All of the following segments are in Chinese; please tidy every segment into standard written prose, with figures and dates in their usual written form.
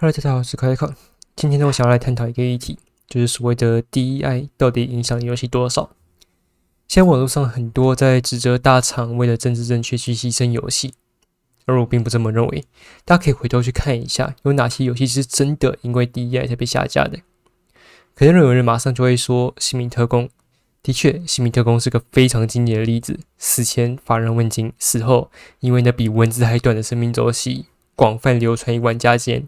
Hello，大家好，我是开口。今天呢，我想要来探讨一个议题，就是所谓的 DEI 到底影响游戏多少？现在网络上很多在指责大厂为了政治正确去牺牲游戏，而我并不这么认为。大家可以回头去看一下，有哪些游戏是真的因为 DEI 才被下架的？可能有人马上就会说《新民特工》。的确，《新民特工》是个非常经典的例子。死前乏人问津，死后因为那比文字还短的生命周期，广泛流传于玩家间。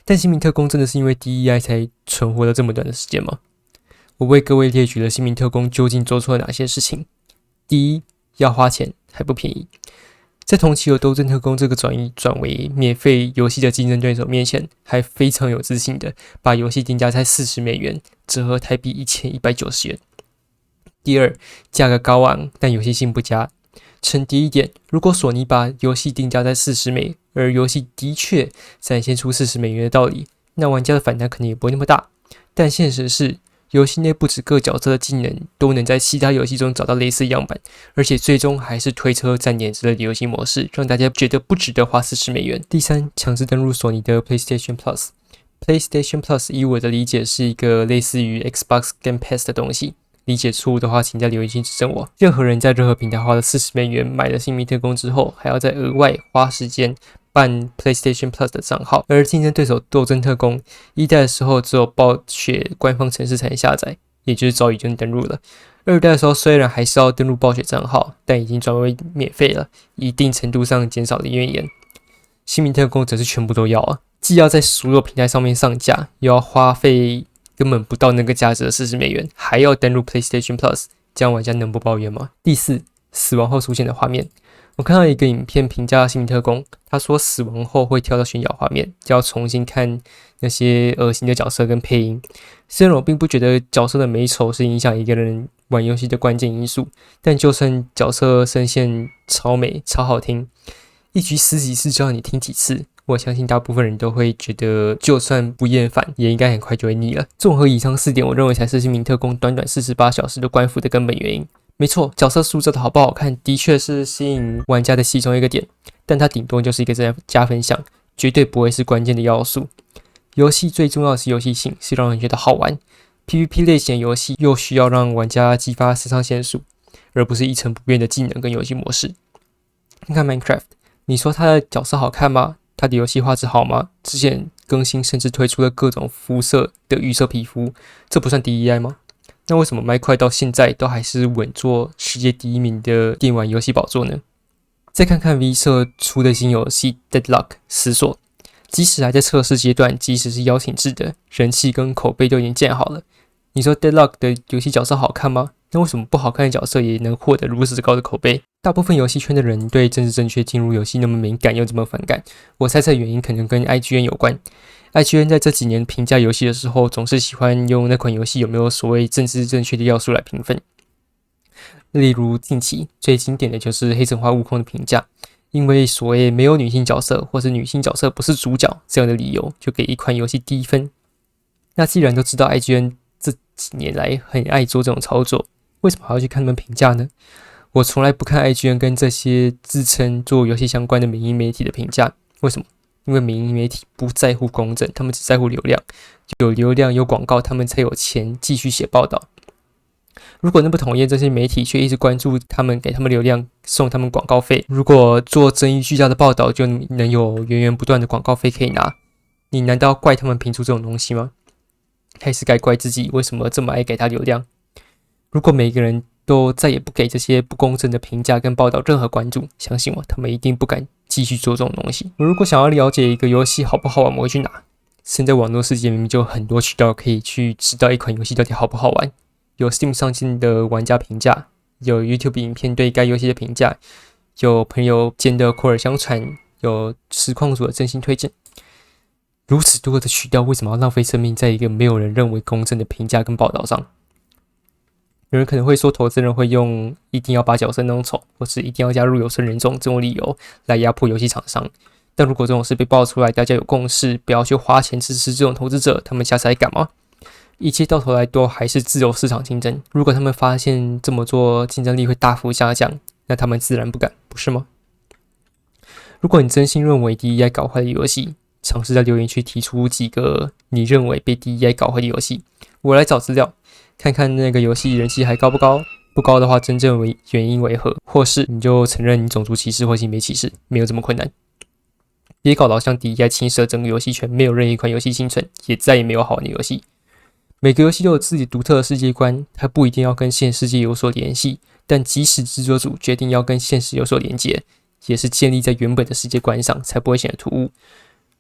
但新民特工真的是因为 DEI 才存活了这么短的时间吗？我为各位列举了新民特工究竟做错了哪些事情。第一，要花钱还不便宜。在同期有斗争特工这个转为免费游戏的竞争对手面前，还非常有自信的把游戏定价在$40，折合台币1190元。第二，价格高昂但游戏性不佳。趁低一点，如果索尼把游戏定价在$40，而游戏的确展现出$40的道理，那玩家的反弹可能也不会那么大。但现实是，游戏内不止各角色的技能都能在其他游戏中找到类似样板，而且最终还是推车占点之类的游戏模式，让大家觉得不值得花$40。第三，强制登入索尼的 PlayStation Plus。PlayStation Plus 以我的理解是一个类似于 Xbox Game Pass 的东西。理解错误的话，请在留言区指正我。任何人在任何平台花了$40买了新民特工之后，还要再额外花时间办 PlayStation Plus 的账号。而竞争对手斗争特工一代的时候，只有暴雪官方程式才能下载，也就是早已经登录了。二代的时候虽然还是要登录暴雪账号，但已经转为免费了，一定程度上减少了怨言。新民特工则是全部都要啊，既要在所有平台上面上架，又要花费根本不到那个价值的$40，还要登录 PlayStation Plus， 这样玩家能不抱怨吗？第四，死亡后出现的画面。我看到一个影片评价新民特工，他说死亡后会跳到选角画面，就要重新看那些恶心的角色跟配音。虽然我并不觉得角色的美丑是影响一个人玩游戏的关键因素，但就算角色声线超美超好听，一局死几次就要你听几次，我相信大部分人都会觉得，就算不厌烦，也应该很快就会腻了。综合以上4点，我认为才是新民特工短短48小时的官服的根本原因。没错，角色塑造的好不好看，的确是吸引玩家的其中一个点，但它顶多就是一个加分项，绝对不会是关键的要素。游戏最重要的是游戏性，是让人觉得好玩。PVP 类型的游戏又需要让玩家激发肾上腺素，而不是一成不变的技能跟游戏模式。看看 Minecraft， 你说它的角色好看吗？它的游戏画质好吗？之前更新甚至推出了各种肤色的预设皮肤，这不算 DEI 吗？那为什么麦块到现在都还是稳坐世界第1名的电玩游戏宝座呢？再看看 V 社出的新游戏 Deadlock 死锁，即使还在测试阶段，即使是邀请制的，人气跟口碑都已经建好了。你说 Deadlock 的游戏角色好看吗？那为什么不好看的角色也能获得如此高的口碑？大部分游戏圈的人对政治正确进入游戏那么敏感又这么反感，我猜测原因可能跟 IGN 有关。IGN 在这几年评价游戏的时候，总是喜欢用那款游戏有没有所谓政治正确的要素来评分。例如近期最经典的就是黑神话悟空的评价，因为所谓没有女性角色或是女性角色不是主角这样的理由，就给一款游戏低分。那既然都知道 IGN 这几年来很爱做这种操作，为什么还要去看他们评价呢？我从来不看 IGN 跟这些自称做游戏相关的民营媒体的评价，为什么？因为民营媒体不在乎公正，他们只在乎流量，有流量有广告，他们才有钱继续写报道。如果那么讨厌这些媒体，却一直关注他们，给他们流量，送他们广告费，如果做争议巨大的报道就能有源源不断的广告费可以拿，你难道怪他们评出这种东西吗？还是该怪自己为什么这么爱给他流量？如果每个人都再也不给这些不公正的评价跟报道任何关注，相信我，他们一定不敢继续做这种东西。我如果想要了解一个游戏好不好玩，我会去哪？现在网络世界明明就有很多渠道可以去知道一款游戏到底好不好玩，有 Steam 上线的玩家评价，有 YouTube 影片对该游戏的评价，有朋友间的口耳相传，有实况组的真心推荐。如此多的渠道，为什么要浪费生命在一个没有人认为公正的评价跟报道上？有人可能会说，投资人会用一定要把角色弄丑，或是一定要加入有色人种这种理由来压迫游戏厂商。但如果这种事被爆出来，大家有共识，不要去花钱支持这种投资者，他们下次还敢吗？一切到头来都还是自由市场竞争。如果他们发现这么做竞争力会大幅下降，那他们自然不敢，不是吗？如果你真心认为 DEI 搞坏了游戏，尝试在留言区提出几个你认为被 DEI 搞坏的游戏，我来找资料，看看那个游戏人气还高不高。不高的话，真正原因为何？或是你就承认你种族歧视或性别歧视，没有这么困难。别搞到像 DEI 侵蚀整个游戏圈，没有任何一款游戏幸存，也再也没有好玩的游戏。每个游戏都有自己独特的世界观，它不一定要跟现实世界有所联系，但即使制作组决定要跟现实有所连接，也是建立在原本的世界观上，才不会显得突兀。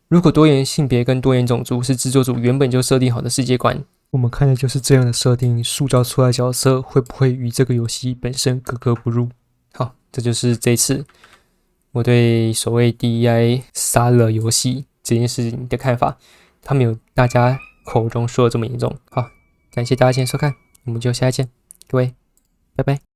如果多元性别跟多元种族是制作组原本就设定好的世界观，我们看的就是这样的设定塑造出来的角色会不会与这个游戏本身格格不入。好，这就是这次我对所谓 DEI 杀了游戏这件事情的看法，他没有大家口中说的这么严重。好，感谢大家今天收看，我们就下一见，各位，拜拜。